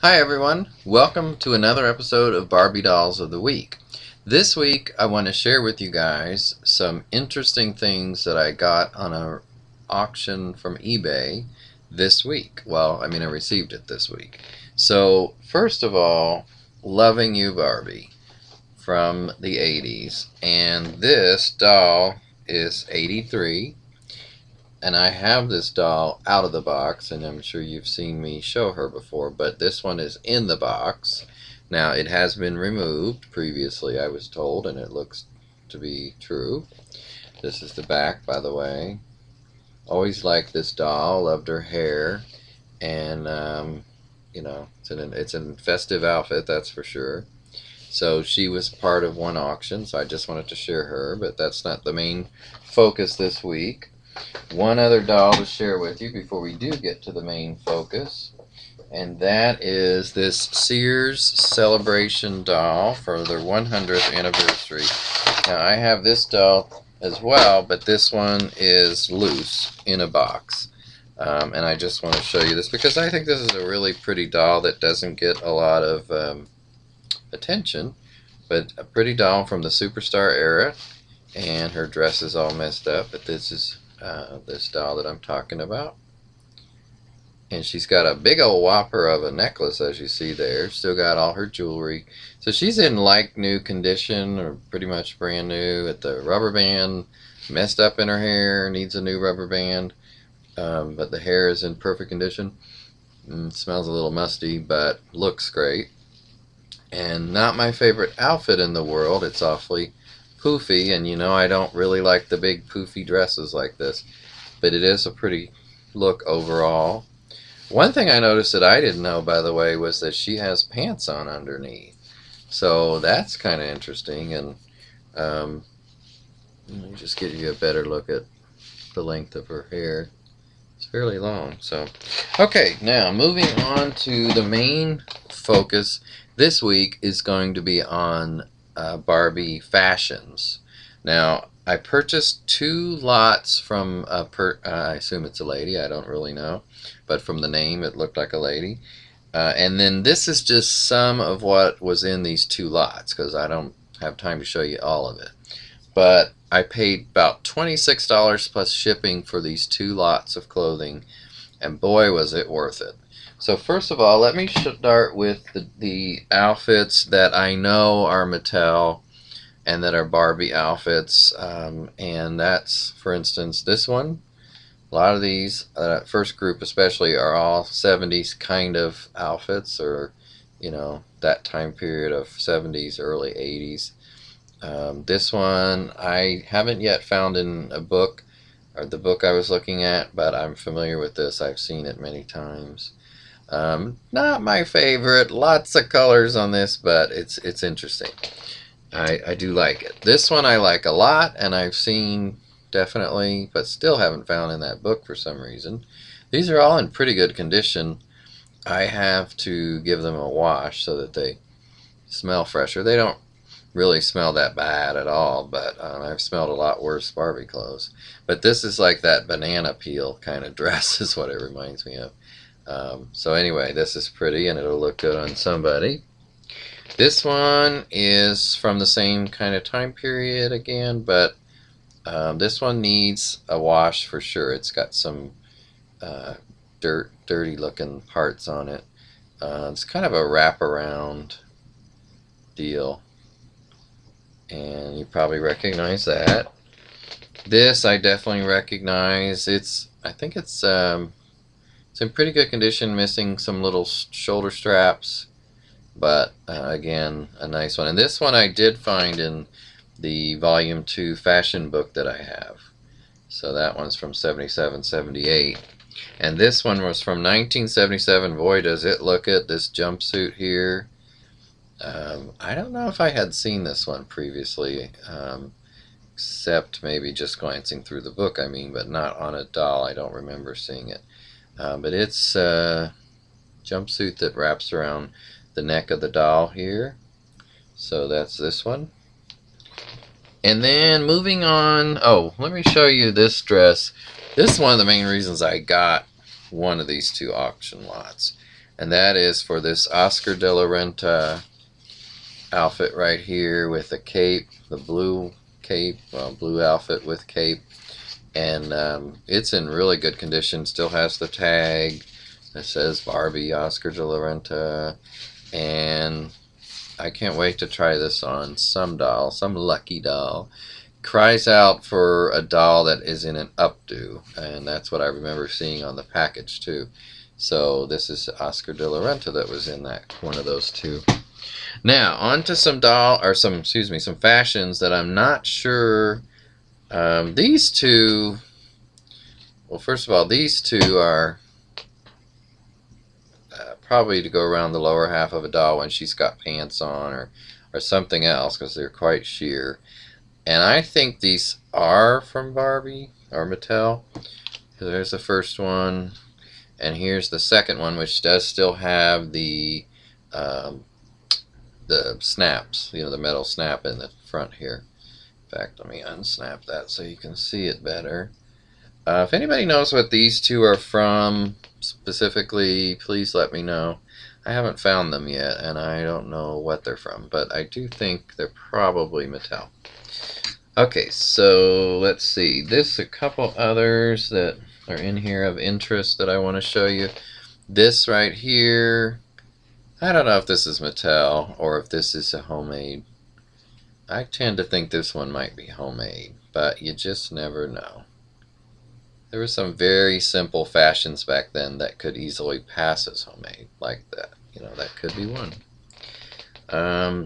Hi everyone, welcome to another episode of Barbie Dolls of the Week. This week I want to share with you guys some interesting things that I got on an auction from eBay this week. Well, I received it this week. So first of all, Loving You Barbie from the 80s, and this doll is 83. And I have this doll out of the box, and I'm sure you've seen me show her before, but this one is in the box. Now, it has been removed previously, I was told, and it looks to be true. This is the back, by the way. Always liked this doll, loved her hair, and, it's a festive outfit, that's for sure. So she was part of one auction, so I just wanted to share her, but that's not the main focus this week. One other doll to share with you before we do get to the main focus, and that is this Sears Celebration doll for their 100th anniversary. Now I have this doll as well, but this one is loose in a box, and I just want to show you this because I think this is a really pretty doll that doesn't get a lot of attention, but a pretty doll from the Superstar era, and her dress is all messed up, but this is this doll that I'm talking about. And she's got a big old whopper of a necklace, as you see there. Still got all her jewelry. So she's in like new condition, or pretty much brand new. At the rubber band messed up in her hair, needs a new rubber band. But the hair is in perfect condition. Smells a little musty, but looks great. And not my favorite outfit in the world. It's awfully poofy, and you know I don't really like the big poofy dresses like this, but it is a pretty look overall. One thing I noticed that I didn't know, by the way, was that she has pants on underneath, so that's kind of interesting. And let me just give you a better look at the length of her hair. It's fairly long. So okay, now moving on to the main focus this week is going to be on Barbie Fashions. Now, I purchased 2 lots from I assume it's a lady, I don't really know, but from the name it looked like a lady. And then this is just some of what was in these 2 lots, because I don't have time to show you all of it. But I paid about $26 plus shipping for these 2 lots of clothing, and boy was it worth it. So first of all, let me start with the outfits that I know are Mattel and that are Barbie outfits. And that's, for instance, this one. A lot of these, first group especially, are all 70s kind of outfits, or, you know, that time period of 70s, early 80s. This one I haven't yet found in a book, or the book I was looking at, but I'm familiar with this. I've seen it many times. Not my favorite, lots of colors on this, but it's interesting. I do like it. This one I like a lot, and I've seen definitely, but still haven't found in that book for some reason. These are all in pretty good condition. I have to give them a wash so that they smell fresher. They don't really smell that bad at all, but I've smelled a lot worse Barbie clothes. But this is like that banana peel kind of dress is what it reminds me of. So anyway, this is pretty, and it'll look good on somebody. This one is from the same kind of time period again, but this one needs a wash for sure. It's got some dirty looking parts on it. It's kind of a wraparound deal, and you probably recognize that. This I definitely recognize. I think it's in pretty good condition, missing some little shoulder straps, but again, a nice one. And this one I did find in the volume 2 fashion book that I have. So that one's from 77, 78. And this one was from 1977. Boy, does it look at this jumpsuit here. I don't know if I had seen this one previously, except maybe just glancing through the book, but not on a doll. I don't remember seeing it. But it's a jumpsuit that wraps around the neck of the doll here. So that's this one. And then moving on, let me show you this dress. This is one of the main reasons I got one of these 2 auction lots. and that is for this Oscar de la Renta outfit right here with the cape, the blue cape, blue outfit with cape, and it's in really good condition. Still has the tag that says Barbie Oscar de la Renta, and I can't wait to try this on some doll, some lucky doll. Cries out for a doll that is in an updo, and that's what I remember seeing on the package too. So this is Oscar de la Renta that was in that one of those two. Now on to some some fashions that I'm not sure. These two, well, first of all, these two are probably to go around the lower half of a doll when she's got pants on, or something else, because they're quite sheer. And I think these are from Barbie or Mattel. There's the first one, and here's the second one, which does still have the snaps, the metal snap in the front here. In fact, let me unsnap that so you can see it better. If anybody knows what these two are from specifically, please let me know. I haven't found them yet, and I don't know what they're from, but I do think they're probably Mattel. Okay, so let's see. There's a couple others that are in here of interest that I want to show you. This right here, I don't know if this is Mattel or if this is a homemade. I tend to think this one might be homemade, but you just never know. There were some very simple fashions back then that could easily pass as homemade, like that. That could be one.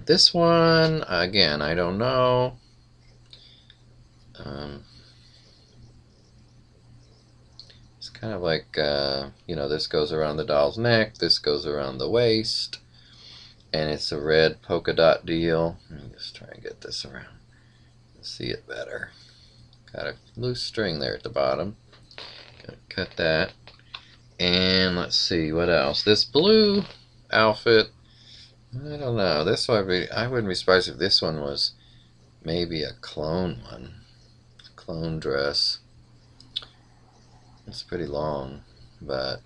This one, again, I don't know. It's kind of like, this goes around the doll's neck, this goes around the waist, and it's a red polka dot deal. Let me just try and get this around and see it better. Got a loose string there at the bottom. Gonna cut that. And let's see what else. This blue outfit, I don't know. This would be, I wouldn't be surprised if this one was maybe a clone one. A clone dress. It's pretty long, but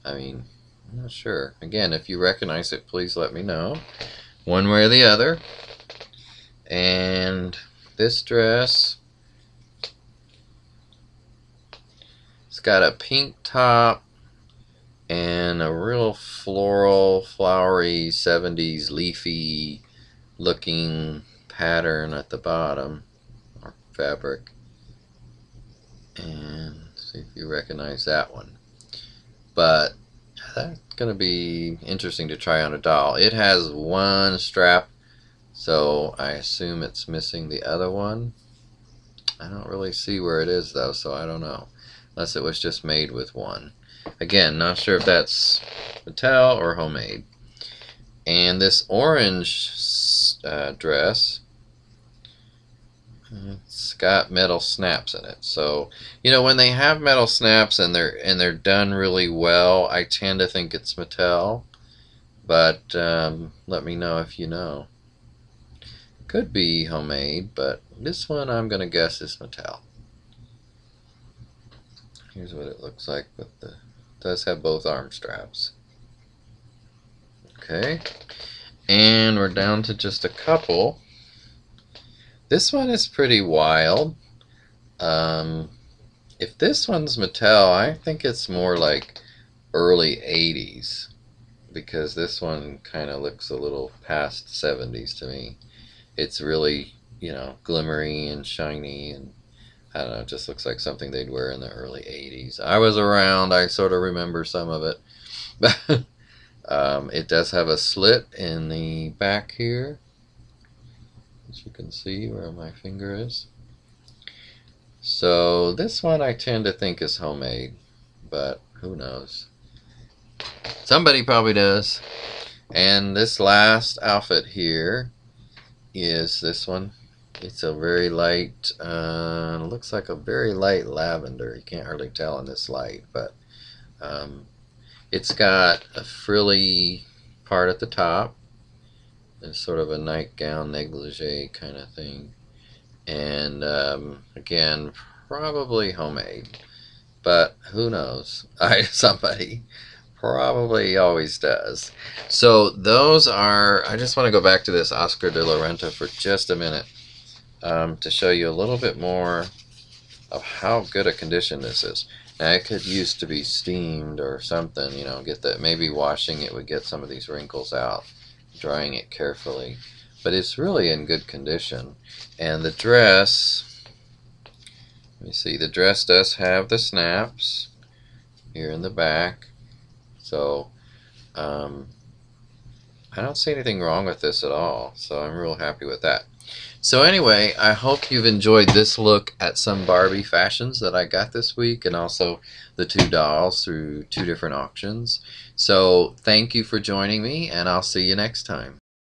I mean, I'm not sure. Again, if you recognize it, please let me know, one way or the other. And this dress, it's got a pink top and a real floral, flowery, 70s leafy looking pattern at the bottom, or fabric. And see if you recognize that one. But that's going to be interesting to try on a doll. It has one strap, so I assume it's missing the other one. I don't really see where it is though, so I don't know. Unless it was just made with one. Again, not sure if that's Mattel or homemade. And this orange dress, it's got metal snaps in it. So, when they have metal snaps and they're done really well, I tend to think it's Mattel. But let me know if you know. Could be homemade, but this one I'm gonna guess is Mattel. Here's what it looks like, but it does have both arm straps. Okay, and we're down to just a couple. This one is pretty wild. If this one's Mattel, I think it's more like early 80s, because this one kind of looks a little past 70s to me. It's really, glimmery and shiny, and I don't know, it just looks like something they'd wear in the early 80s. I was around, I sort of remember some of it. It does have a slit in the back here, as you can see where my finger is. So this one I tend to think is homemade, but who knows. Somebody probably does. And this last outfit here is this one. It's a very light, looks like a very light lavender. You can't hardly tell in this light, but it's got a frilly part at the top. It's sort of a nightgown negligee kind of thing. And again, probably homemade, but who knows? Somebody probably always does. So those are, I just want to go back to this Oscar de la Renta for just a minute to show you a little bit more of how good a condition this is. Now it could used to be steamed or something, you know, get that, maybe washing it would get some of these wrinkles out, drying it carefully. But it's really in good condition. And the dress, let me see, the dress does have the snaps here in the back. So I don't see anything wrong with this at all. So I'm real happy with that. So anyway, I hope you've enjoyed this look at some Barbie fashions that I got this week, and also the two dolls through two different auctions. So thank you for joining me, and I'll see you next time.